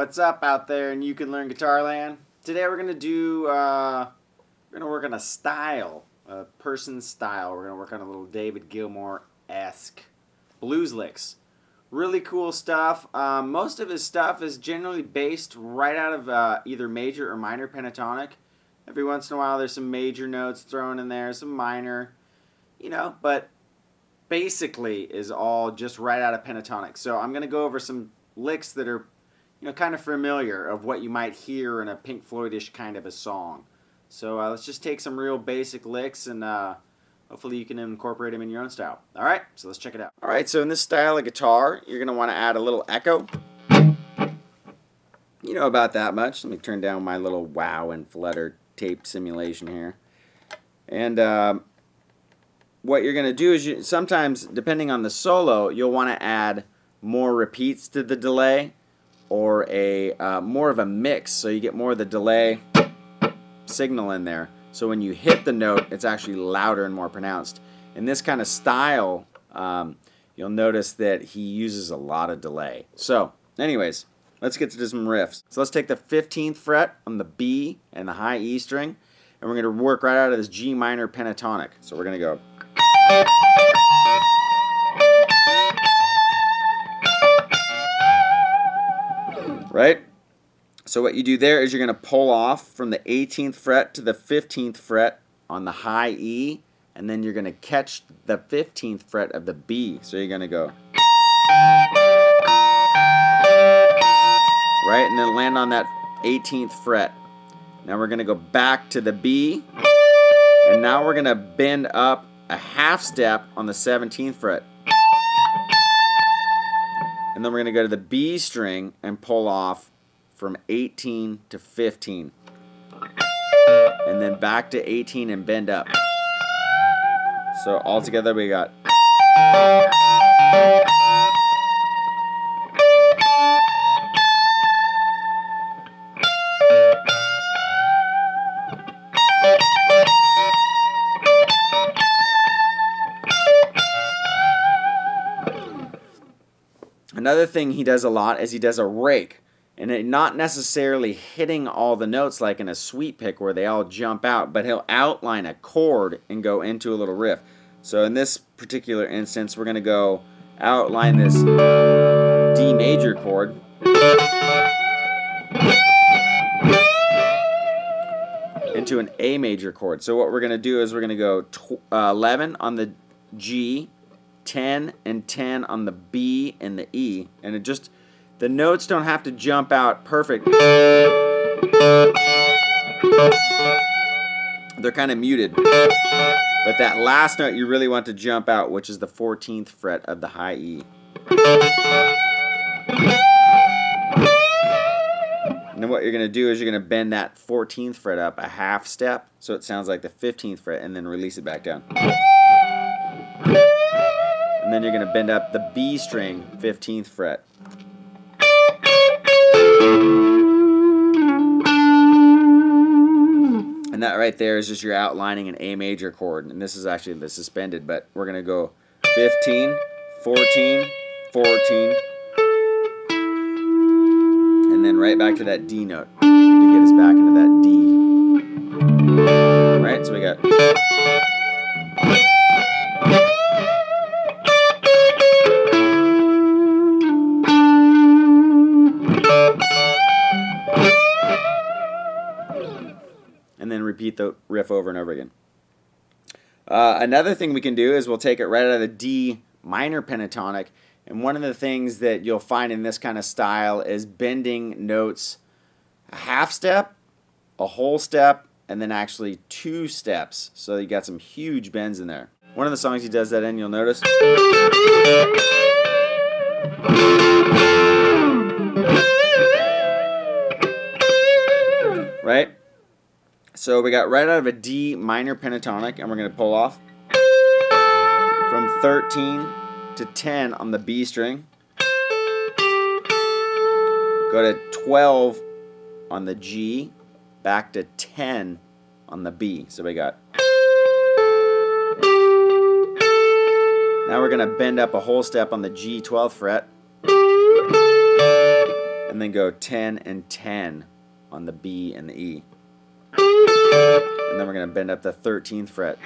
What's up out there in You Can Learn Guitar Land? Today we're gonna work on a style, a person's style. We're gonna work on a little David Gilmour-esque blues licks. Really cool stuff. Most of his stuff is generally based right out of either major or minor pentatonic. Every once in a while there's some major notes thrown in there, some minor, but basically is all just right out of pentatonic. So I'm gonna go over some licks that are kind of familiar of what you might hear in a Pink Floyd-ish kind of a song. So let's just take some real basic licks and hopefully you can incorporate them in your own style. All right, so let's check it out. All right, so in this style of guitar, you're going to want to add a little echo. About that much. Let me turn down my little wow and flutter tape simulation here. And what you're going to do is sometimes, depending on the solo, you'll want to add more repeats to the delay, or a more of a mix, so you get more of the delay signal in there. So when you hit the note, it's actually louder and more pronounced. In this kind of style, you'll notice that he uses a lot of delay. So anyways, let's get to some riffs. So let's take the 15th fret on the B and the high E string, and we're going to work right out of this G minor pentatonic. So we're going to go. Right? So what you do there is you're going to pull off from the 18th fret to the 15th fret on the high E, and then you're going to catch the 15th fret of the B. So you're going to go. Right? And then land on that 18th fret. Now we're going to go back to the B, and now we're going to bend up a half step on the 17th fret. And then we're going to go to the B string and pull off from 18 to 15. And then back to 18 and bend up. So all together we got. Another thing he does a lot is he does a rake, and it not necessarily hitting all the notes like in a sweep pick where they all jump out, but he'll outline a chord and go into a little riff. So in this particular instance, we're going to go outline this D major chord into an A major chord. So what we're going to do is we're going to go 11 on the G, 10 and 10 on the B and the E, and it just, the notes don't have to jump out perfect. They're kind of muted, but that last note you really want to jump out, which is the 14th fret of the high E. And then what you're going to do is you're going to bend that 14th fret up a half step so it sounds like the 15th fret, and then release it back down. And then you're going to bend up the B string, 15th fret. And that right there is just your outlining an A major chord. And this is actually the suspended, but we're going to go 15, 14, 14, and then right back to that D note to get us back into that D. Right, so we got. And then repeat the riff over and over again. Another thing we can do is we'll take it right out of the D minor pentatonic, and one of the things that you'll find in this kind of style is bending notes a half step, a whole step, and then actually two steps. So you got some huge bends in there. One of the songs he does that in, you'll notice. Right? So we got right out of a D minor pentatonic, and we're going to pull off from 13 to 10 on the B string. Go to 12 on the G, back to 10 on the B. So we got. Now we're going to bend up a whole step on the G 12th fret. And and then go 10 and 10 on the B and the E. And then we're going to bend up the 13th fret.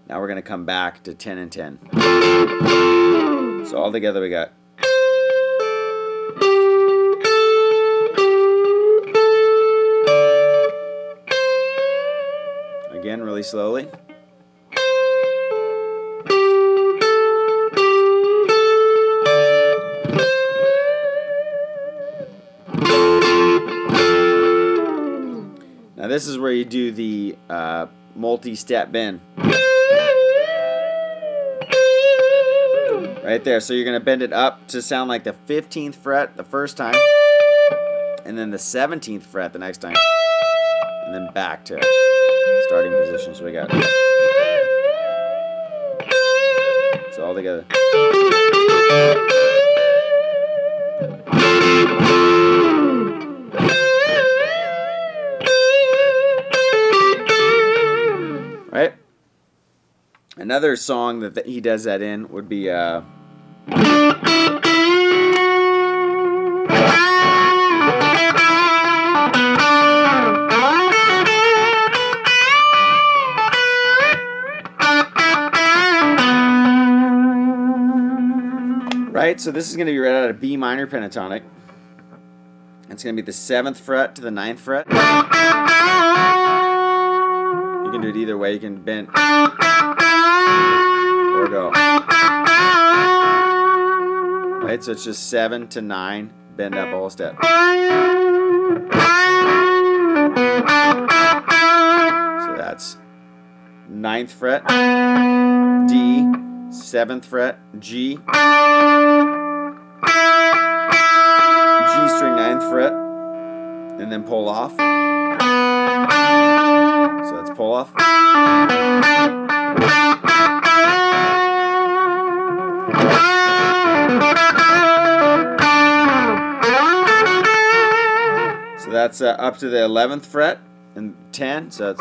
Now we're going to come back to 10 and 10. So all together we got. Again, really slowly. Now this is where you do the multi-step bend. Right there. So you're going to bend it up to sound like the 15th fret the first time, and then the 17th fret the next time, and then back to starting position. So we got. So all together. Right? Another song that he does that in would be right, so this is going to be right out of B minor pentatonic. It's going to be the 7th fret to the 9th fret. You can do it either way. You can bend or go. Right, so it's just 7 to 9, bend up a whole step. So that's 9th fret, D, 7th fret, G, G string 9th fret, and then pull off. So that's pull off. So that's up to the 11th fret and 10. So it's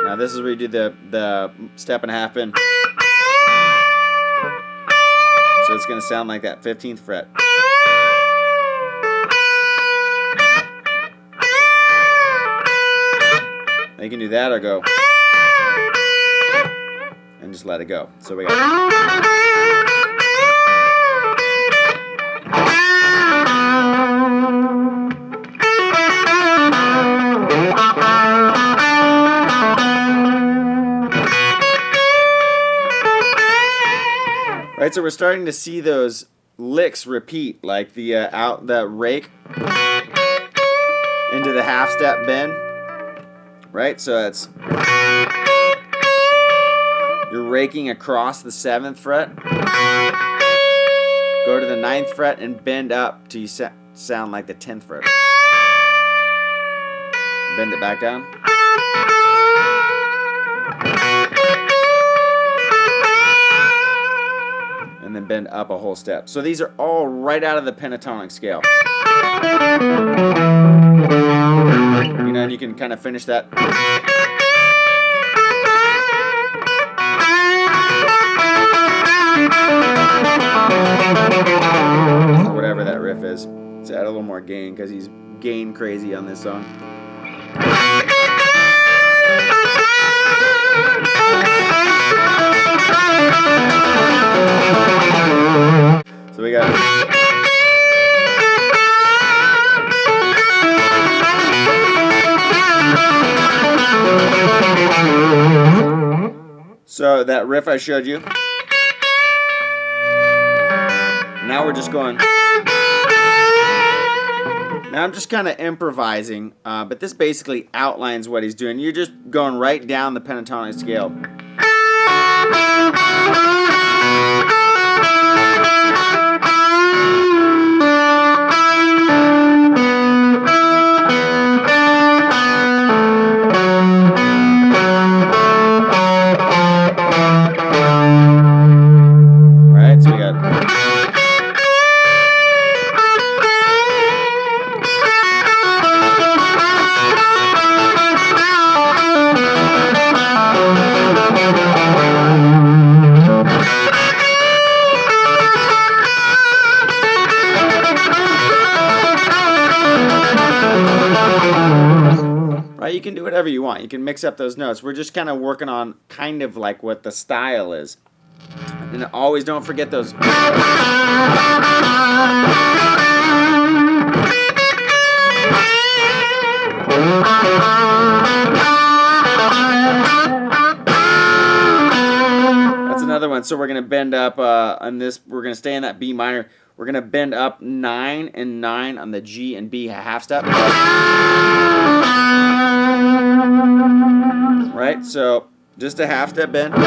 now this is where you do the step and a half bend. So it's going to sound like that 15th fret. Now you can do that or go and just let it go. So we got. Right, so we're starting to see those licks repeat, like the rake into the half step bend. Right, so it's you're raking across the 7th fret, go to the 9th fret and bend up till you sound like the 10th fret. Bend it back down. And then bend up a whole step. So these are all right out of the pentatonic scale. You know, and you can kind of finish that. Whatever that riff is. Let's add a little more gain because he's gain crazy on this song. So we got. So that riff I showed you. Now we're just going. Now I'm just kind of improvising, but this basically outlines what he's doing. You're just going right down the pentatonic scale. Right, so we got. You can do whatever you want. You can mix up those notes. We're just kind of working on kind of like what the style is. And always don't forget those. That's another one. So we're going to bend up on this. We're going to stay in that B minor. We're going to bend up 9 and 9 on the G and B half step. Right? So just a half step bend. Then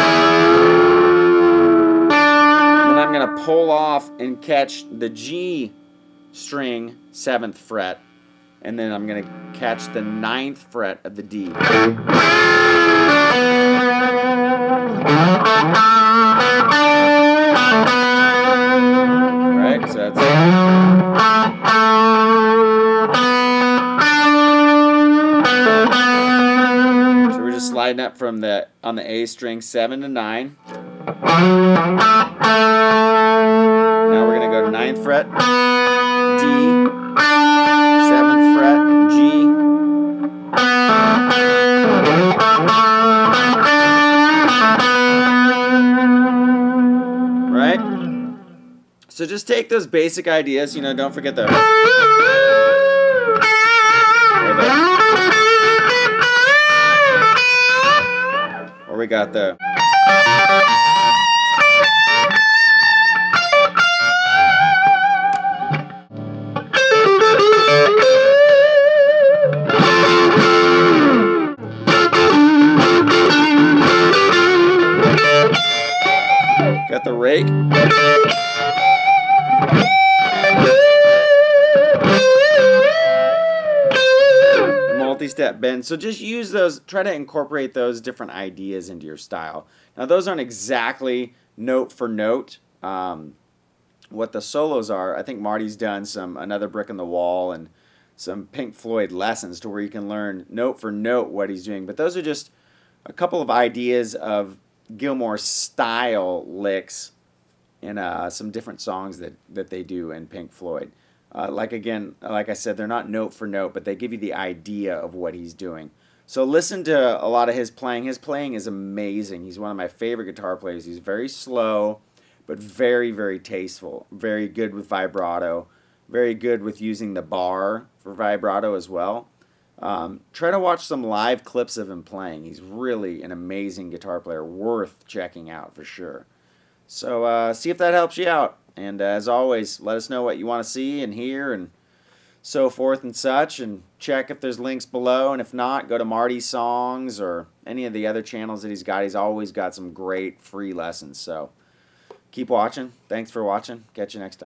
I'm going to pull off and catch the G string 7th fret. And then I'm going to catch the 9th fret of the D. Right? So that's so we're just sliding up from the on the A string 7 to 9. Now we're going to go to 9th fret, D, 7th fret, G. Right? So just take those basic ideas, you know, don't forget the or we got the got the rake. Multi-step bend. So just use those, try to incorporate those different ideas into your style. Now those aren't exactly note for note what the solos are. I think Marty's done some Another Brick in the Wall and some Pink Floyd lessons to where you can learn note for note what he's doing. But those are just a couple of ideas of Gilmour style licks in some different songs that they do in Pink Floyd. Like I said, they're not note for note, but they give you the idea of what he's doing. So listen to a lot of his playing. His playing is amazing. He's one of my favorite guitar players. He's very slow, but very, very tasteful. Very good with vibrato. Very good with using the bar for vibrato as well. Try to watch some live clips of him playing. He's really an amazing guitar player, worth checking out for sure. So see if that helps you out. And as always, let us know what you want to see and hear and so forth and such. And check if there's links below. And if not, go to Marty's Songs or any of the other channels that he's got. He's always got some great free lessons. So keep watching. Thanks for watching. Catch you next time.